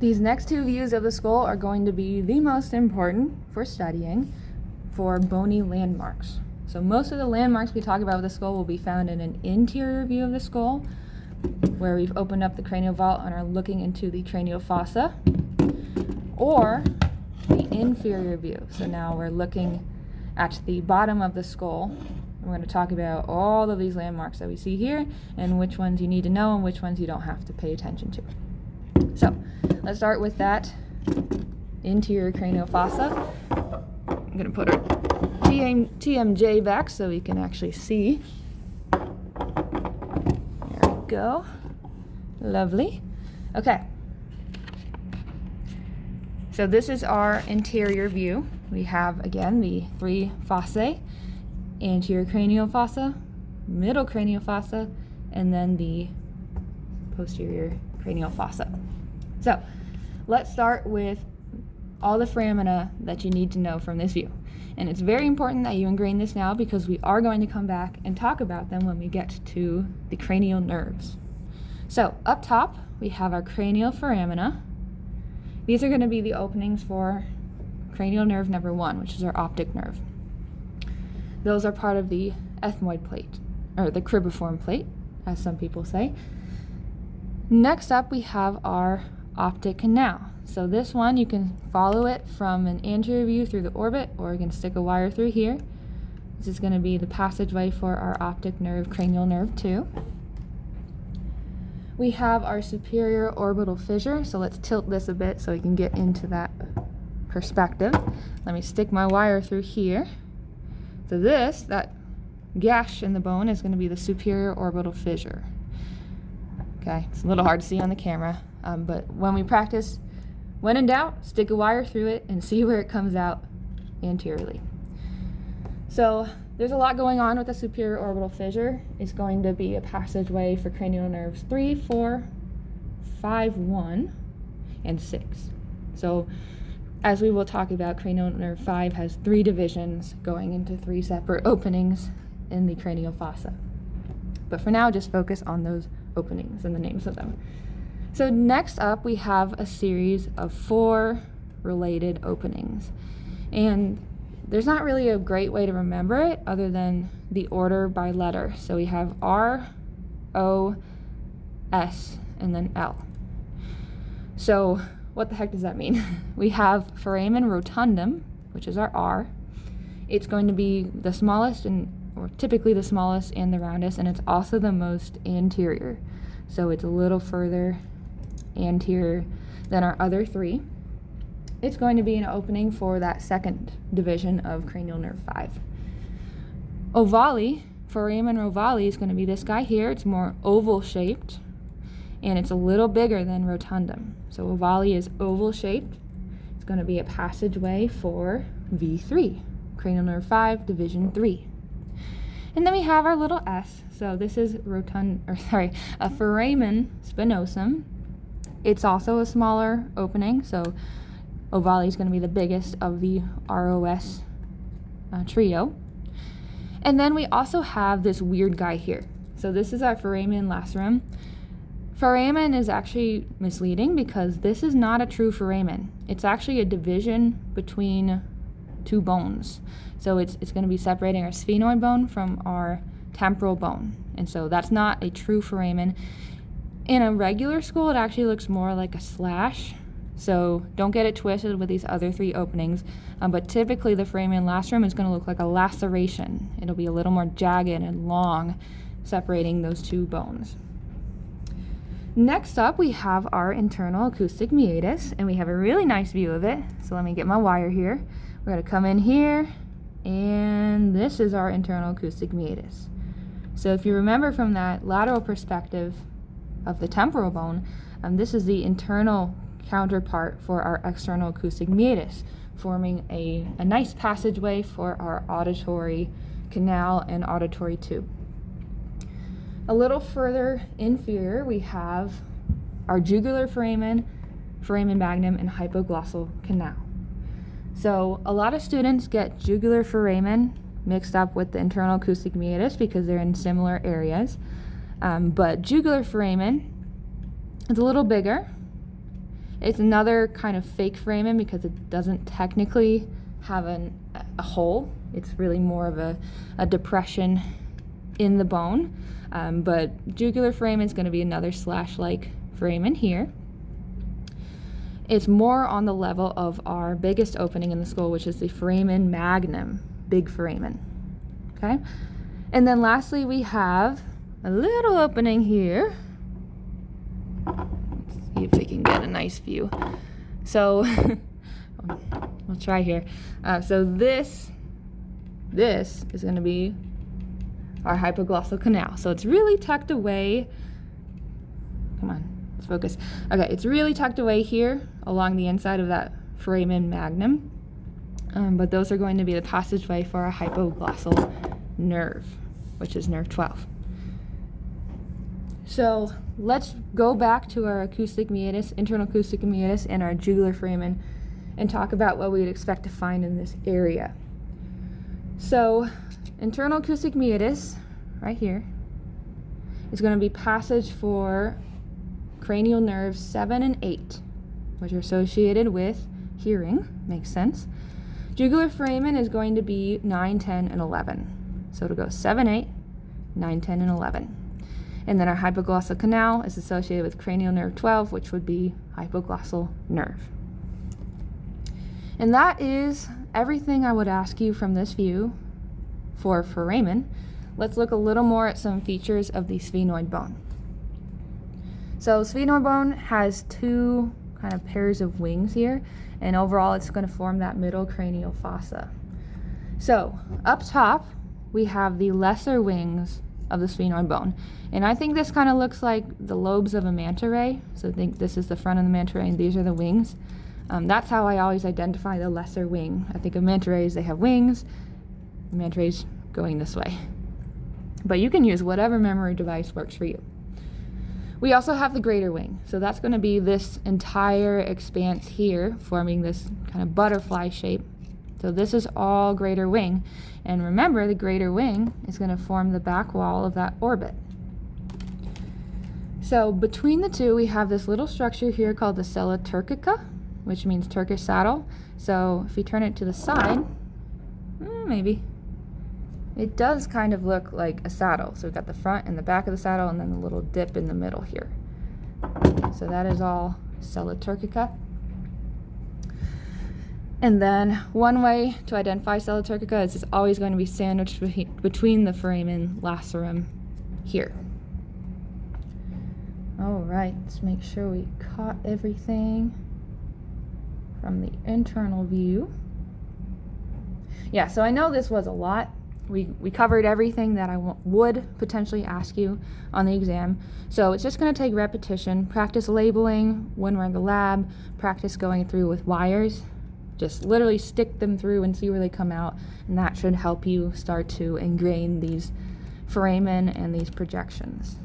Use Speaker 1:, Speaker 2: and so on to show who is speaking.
Speaker 1: These next two views of the skull are going to be the most important for studying for bony landmarks. So most of the landmarks we talk about with the skull will be found in an interior view of the skull, where we've opened up the cranial vault and are looking into the cranial fossa, or the inferior view. So now we're looking at the bottom of the skull. We're going to talk about all of these landmarks that we see here and which ones you need to know and which ones you don't have to pay attention to. So let's start with that interior cranial fossa. I'm going to put our TMJ back so we can actually see. There we go. Lovely. Okay. So this is our interior view. We have, again, the three fossae: anterior cranial fossa, middle cranial fossa, and then the posterior cranial fossa. So let's start with all the foramina that you need to know from this view. And it's very important that you ingrain this now, because we are going to come back and talk about them when we get to the cranial nerves. So up top, we have our cranial foramina. These are going to be the openings for cranial nerve number 1, which is our optic nerve. Those are part of the ethmoid plate, or the cribriform plate, as some people say. Next up, we have our optic canal. So this one, you can follow it from an anterior view through the orbit, or you can stick a wire through here. This is going to be the passageway for our optic nerve, cranial nerve 2. We have our superior orbital fissure. So let's tilt this a bit so we can get into that perspective. Let me stick my wire through here. So that gash in the bone is going to be the superior orbital fissure. Okay, it's a little hard to see on the camera, but when we practice, when in doubt, stick a wire through it and see where it comes out anteriorly. So there's a lot going on with the superior orbital fissure. It's going to be a passageway for cranial nerves 3, 4, 5, 1, and 6. So as we will talk about, cranial nerve 5 has 3 divisions going into 3 separate openings in the cranial fossa. But for now, just focus on those openings and the names of them. So next up, we have a series of 4 related openings. And there's not really a great way to remember it other than the order by letter. So we have R, O, S, and then L. So what the heck does that mean? We have foramen rotundum, which is our R. It's going to be the smallest, or typically the smallest and the roundest, and it's also the most anterior. So it's a little further anterior than our other 3. It's going to be an opening for that second division of cranial nerve 5. Ovale, foramen ovale, is going to be this guy here. It's more oval shaped, and it's a little bigger than rotundum. So ovale is oval shaped. It's going to be a passageway for V3, cranial nerve 5, division 3. And then we have our little S. So this is a foramen spinosum. It's also a smaller opening. So ovale is going to be the biggest of the ROS trio. And then we also have this weird guy here. So this is our foramen lacerum. Foramen is actually misleading because this is not a true foramen. It's actually a division between 2 bones. So it's going to be separating our sphenoid bone from our temporal bone. And so that's not a true foramen. In a regular skull, it actually looks more like a slash. So don't get it twisted with these other 3 openings. But typically the foramen lacerum is going to look like a laceration. It'll be a little more jagged and long, separating those 2 bones. Next up, we have our internal acoustic meatus, and we have a really nice view of it. So let me get my wire here. We're going to come in here, and this is our internal acoustic meatus. So if you remember from that lateral perspective of the temporal bone, this is the internal counterpart for our external acoustic meatus, forming a nice passageway for our auditory canal and auditory tube. A little further inferior, we have our jugular foramen, foramen magnum, and hypoglossal canal. So a lot of students get jugular foramen mixed up with the internal acoustic meatus because they're in similar areas. But jugular foramen is a little bigger. It's another kind of fake framing because it doesn't technically have a hole. It's really more of a depression in the bone. But jugular foramen is going to be another slash-like foramen here. It's more on the level of our biggest opening in the skull, which is the foramen magnum, big foramen. Okay? And then lastly, we have a little opening here. Let's see if we can get a nice view. So, we'll try here. So this is going to be our hypoglossal canal. So it's really tucked away. Come on, let's focus. Okay, it's really tucked away here along the inside of that foramen magnum. But those are going to be the passageway for our hypoglossal nerve, which is nerve 12. So let's go back to our acoustic meatus, internal acoustic meatus, and our jugular foramen and talk about what we would expect to find in this area. So internal acoustic meatus, right here, is going to be passage for cranial nerves 7 and 8, which are associated with hearing. Makes sense. Jugular foramen is going to be 9, 10, and 11. So it'll go 7, 8, 9, 10, and 11. And then our hypoglossal canal is associated with cranial nerve 12, which would be hypoglossal nerve. And that is everything I would ask you from this view for foramen. Let's look a little more at some features of the sphenoid bone. So sphenoid bone has two kind of pairs of wings here, and overall it's going to form that middle cranial fossa. So up top we have the lesser wings of the sphenoid bone, and I think this kind of looks like the lobes of a manta ray. So think this is the front of the manta ray and these are the wings. That's how I always identify the lesser wing. I think of manta rays, they have wings, manta rays going this way. But you can use whatever memory device works for you. We also have the greater wing. So that's going to be this entire expanse here, forming this kind of butterfly shape. So this is all greater wing. And remember, the greater wing is going to form the back wall of that orbit. So between the two, we have this little structure here called the sella turcica, which means Turkish saddle. So if you turn it to the side, maybe, it does kind of look like a saddle. So we've got the front and the back of the saddle and then the little dip in the middle here. So that is all sella turcica. And then one way to identify sella turcica is it's always going to be sandwiched between the foramen lacerum here. All right, let's make sure we caught everything from the internal view. Yeah, so I know this was a lot. We covered everything that I would potentially ask you on the exam. So it's just going to take repetition, practice labeling when we're in the lab, practice going through with wires. Just literally stick them through and see where they come out, and that should help you start to ingrain these foramen and these projections.